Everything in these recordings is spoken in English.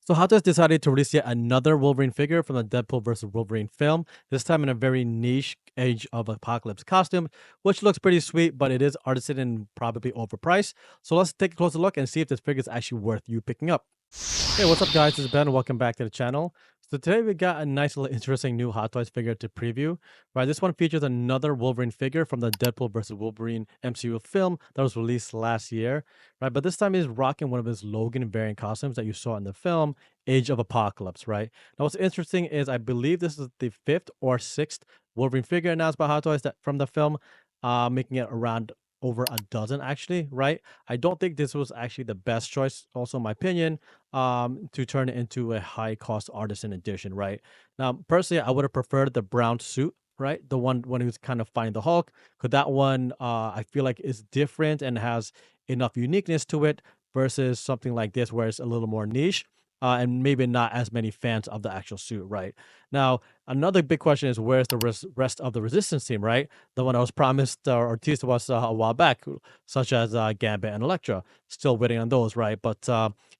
So Hot Toys decided to release yet another Wolverine figure from the Deadpool vs. Wolverine film, this time in a very niche Age of Apocalypse costume, which looks pretty sweet, but it is artisan and probably overpriced. So let's take a closer look and see if this figure is actually worth you picking up. Hey, what's up guys, this is Ben, welcome back to the channel. So today we got a nice little interesting new Hot Toys figure to preview. Right, this one features another Wolverine figure from the Deadpool vs. Wolverine MCU film that was released last year. Right, but this time he's rocking one of his Logan variant costumes that you saw in the film, Age of Apocalypse, right? Now what's interesting is I believe this is the 5th or 6th Wolverine figure announced by Hot Toys that from the film, making it around over a dozen actually, right? I don't think this was actually the best choice, also in my opinion, to turn it into a high cost artisan edition, right? Now, personally, I would have preferred the brown suit, right? The one when he was kind of fighting the Hulk, because that one I feel like is different and has enough uniqueness to it versus something like this where it's a little more niche. And maybe not as many fans of the actual suit, right? Now, another big question is where's the rest of the Resistance team, right? The one that was promised or teased to us a while back, such as Gambit and Elektra. Still waiting on those, right? But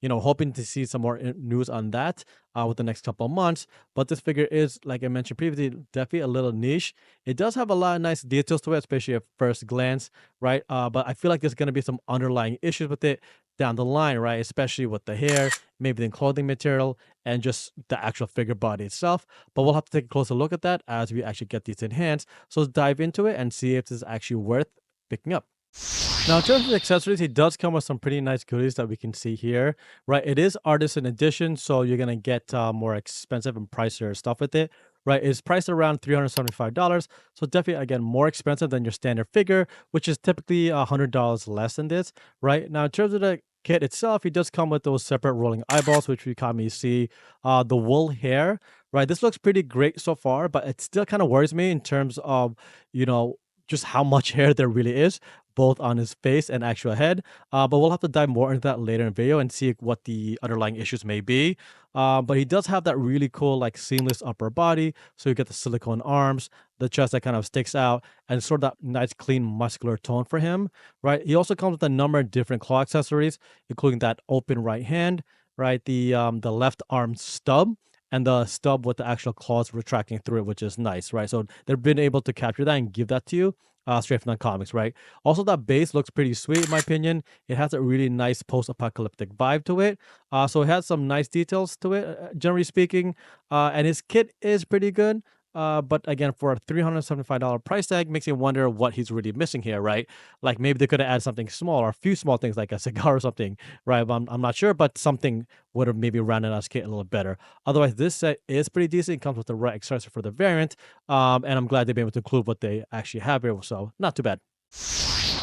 hoping to see some more news on that with the next couple of months. But this figure is, like I mentioned previously, definitely a little niche. It does have a lot of nice details to it, especially at first glance, right? But I feel like there's going to be some underlying issues with it down the line, right? Especially with the hair, maybe the clothing material, and just the actual figure body itself. But we'll have to take a closer look at that as we actually get these in hands. So let's dive into it and see if this is actually worth picking up. Now, in terms of accessories, he does come with some pretty nice goodies that we can see here, right? It is artisan edition, so you're gonna get more expensive and pricier stuff with it, right? It's priced around $375, so definitely again more expensive than your standard figure, which is typically $100 less than this, right? Now, in terms of the kit itself, he does come with those separate rolling eyeballs, which we commonly see. The wool hair, right? This looks pretty great so far, but it still kind of worries me in terms of you know just how much hair there really is both on his face and actual head. But we'll have to dive more into that later in the video and see what the underlying issues may be. But he does have that really cool, like seamless upper body. So you get the silicone arms, the chest that kind of sticks out, and sort of that nice, clean, muscular tone for him, right? He also comes with a number of different claw accessories, including that open right hand, right? The left arm stub, and the stub with the actual claws retracting through it, which is nice, right? So they've been able to capture that and give that to you straight from the comics, right? Also, that base looks pretty sweet in my opinion. It has a really nice post-apocalyptic vibe to it. So it has some nice details to it, generally speaking. And his kit is pretty good. But again, for a $375 price tag, makes you wonder what he's really missing here, right? Like maybe they could have added something small or a few small things like a cigar or something, right? But I'm not sure, but something would have maybe rounded out his kit a little better. Otherwise, this set is pretty decent. It comes with the right accessory for the variant. And I'm glad they've been able to include what they actually have here. So not too bad.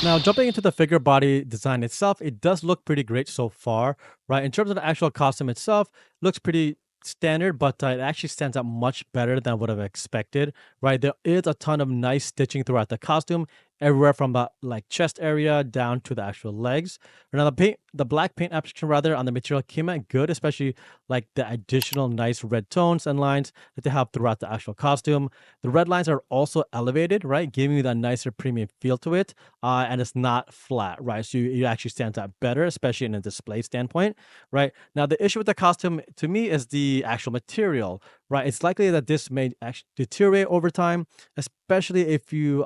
Now, jumping into the figure body design itself, it does look pretty great so far, right? In terms of the actual costume itself, looks pretty standard, but it actually stands out much better than I would have expected, right? There is a ton of nice stitching throughout the costume, everywhere from the like chest area down to the actual legs. Now, the black paint application rather on the material came out good, especially like the additional nice red tones and lines that they have throughout the actual costume. The red lines are also elevated, right? Giving you that nicer premium feel to it. And it's not flat, right? So you actually stand out better, especially in a display standpoint, right? Now, the issue with the costume to me is the actual material, right? It's likely that this may actually deteriorate over time, especially if you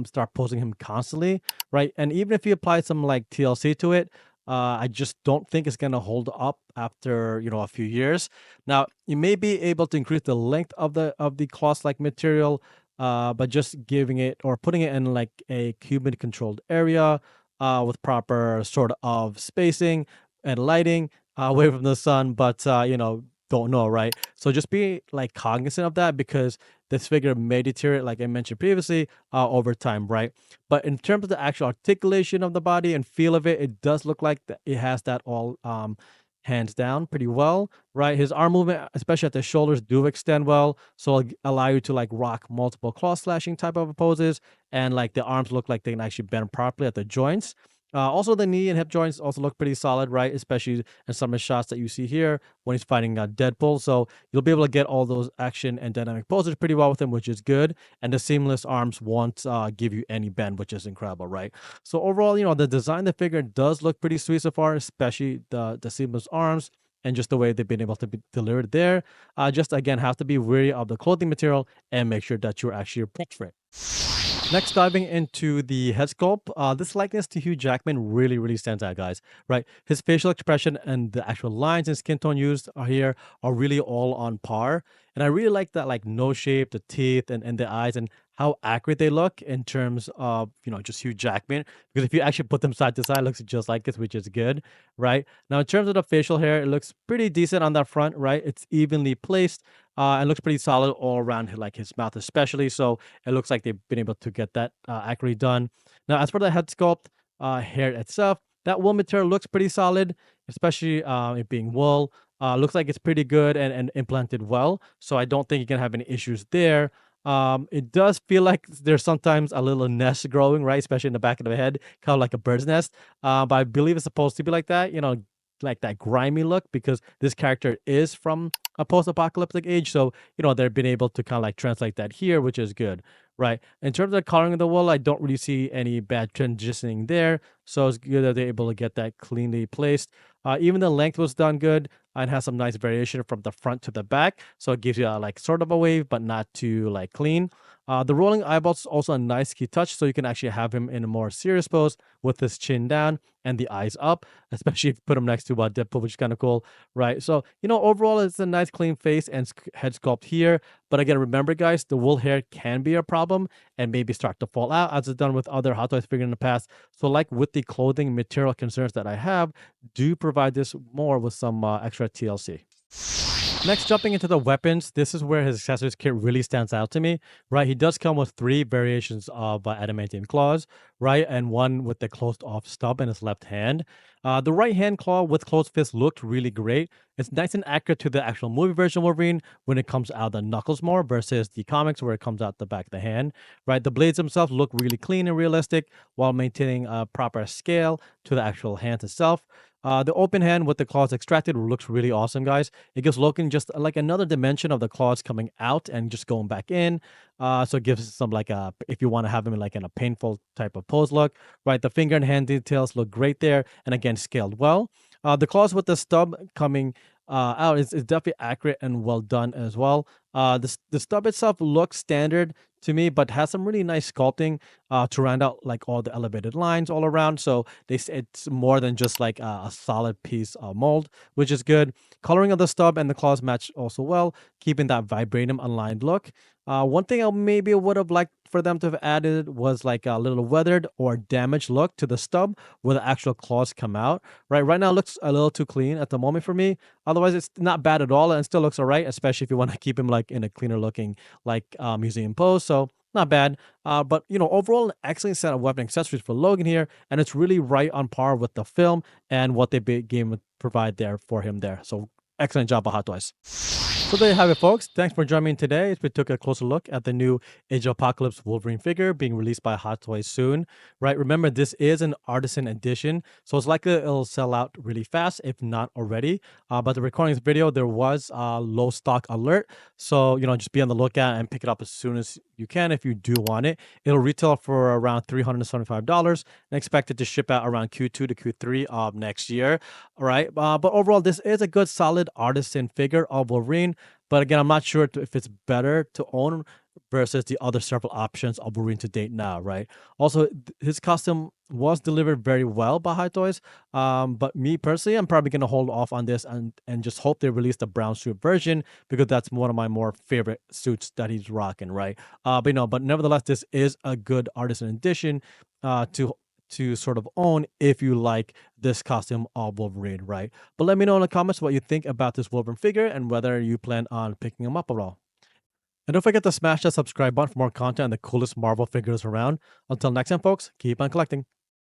start posing him constantly, right? And even if you apply some like TLC to it, I just don't think it's gonna hold up after a few years. Now you may be able to increase the length of the cloth like material, but just giving it or putting it in like a Cuban controlled area with proper sort of spacing and lighting away from the sun. But don't know, right? So just be like cognizant of that because this figure may deteriorate, like I mentioned previously, over time, right? But in terms of the actual articulation of the body and feel of it, it does look like it has that all hands down pretty well, right? His arm movement, especially at the shoulders, do extend well, so it'll allow you to like rock multiple claw slashing type of poses, and like the arms look like they can actually bend properly at the joints. Also, the knee and hip joints also look pretty solid, right? Especially in some of the shots that you see here when he's fighting Deadpool. So you'll be able to get all those action and dynamic poses pretty well with him, which is good. And the seamless arms won't give you any bend, which is incredible, right? So overall, the design of the figure does look pretty sweet so far, especially the seamless arms. and just the way they've been able to be delivered there. Just again, have to be wary of the clothing material and make sure that you're actually prepped for it. Next, diving into the head sculpt, this likeness to Hugh Jackman really stands out, guys. Right, his facial expression and the actual lines and skin tone used are here are really all on par, and I really like that like nose shape, the teeth, and the eyes, and how accurate they look in terms of just Hugh Jackman. Because if you actually put them side to side, it looks just like this, which is good, right? Now, in terms of the facial hair, it looks pretty decent on that front, right? It's evenly placed. And looks pretty solid all around, like his mouth especially. So it looks like they've been able to get that accurately done. Now, as for the head sculpt, hair itself, that wool material looks pretty solid, especially it being wool. Looks like it's pretty good and implanted well. So I don't think you can have any issues there. It does feel like there's sometimes a little nest growing, right? Especially in the back of the head, kind of like a bird's nest. But I believe it's supposed to be like that, like that grimy look, because this character is from a post-apocalyptic age. So, they've been able to kind of like translate that here, which is good, right? In terms of the coloring of the wool, I don't really see any bad transitioning there. So it's good that they're able to get that cleanly placed. Even the length was done good and has some nice variation from the front to the back. So it gives you like sort of a wave, but not too like clean. The rolling eyeballs is also a nice key touch. So you can actually have him in a more serious pose with his chin down and the eyes up, especially if you put him next to Deadpool, which is kind of cool, right? So, overall, it's a nice clean face and head sculpt here. But again, remember, guys, the wool hair can be a problem and maybe start to fall out as it's done with other Hot Toys figures in the past. So, like with the clothing material concerns that I have, do provide this more with some extra TLC. Next, jumping into the weapons, this is where his accessories kit really stands out to me, right? He does come with 3 variations of adamantium claws, right? And one with the closed off stub in his left hand. The right hand claw with closed fist looked really great. It's nice and accurate to the actual movie version of Wolverine when it comes out the knuckles more versus the comics where it comes out the back of the hand, right? The blades themselves look really clean and realistic while maintaining a proper scale to the actual hand itself. The open hand with the claws extracted looks really awesome, guys. It gives Logan just like another dimension of the claws coming out and just going back in. So it gives some like if you want to have him in a painful type of pose look, right? The finger and hand details look great there, and again scaled well. The claws with the stub coming out is definitely accurate and well done as well. The stub itself looks standard to me, but has some really nice sculpting to round out like all the elevated lines all around. So it's more than just like a solid piece of mold, which is good. Coloring of the stub and the claws match also well, keeping that vibranium aligned look. One thing I maybe would have liked for them to have added was like a little weathered or damaged look to the stub where the actual claws come out. Right now it looks a little too clean at the moment for me. Otherwise, it's not bad at all and still looks all right, especially if you want to keep him like in a cleaner looking like museum pose. So not bad. But overall, an excellent set of weapon accessories for Logan here, and it's really right on par with the film and what they game would provide there for him there. So excellent job by Hot Toys. So there you have it, folks. Thanks for joining me today as we took a closer look at the new Age of Apocalypse Wolverine figure being released by Hot Toys soon. Right? Remember, this is an artisan edition, so it's likely it'll sell out really fast, if not already. But the recording of this video, there was a low stock alert, so just be on the lookout and pick it up as soon as you can if you do want it. It'll retail for around $375 and expected to ship out around Q2 to Q3 of next year. All right, but overall, this is a good, solid artisan figure of Wolverine. But again, I'm not sure if it's better to own versus the other several options of Wolverine to date now, right? Also, his costume was delivered very well by Hot Toys. But me personally, I'm probably going to hold off on this and just hope they release the brown suit version because that's one of my more favorite suits that he's rocking, right? But nevertheless, this is a good artisan edition to sort of own if you like this costume of Wolverine, right? But let me know in the comments what you think about this Wolverine figure and whether you plan on picking him up at all. And don't forget to smash that subscribe button for more content and the coolest Marvel figures around. Until next time, folks, keep on collecting.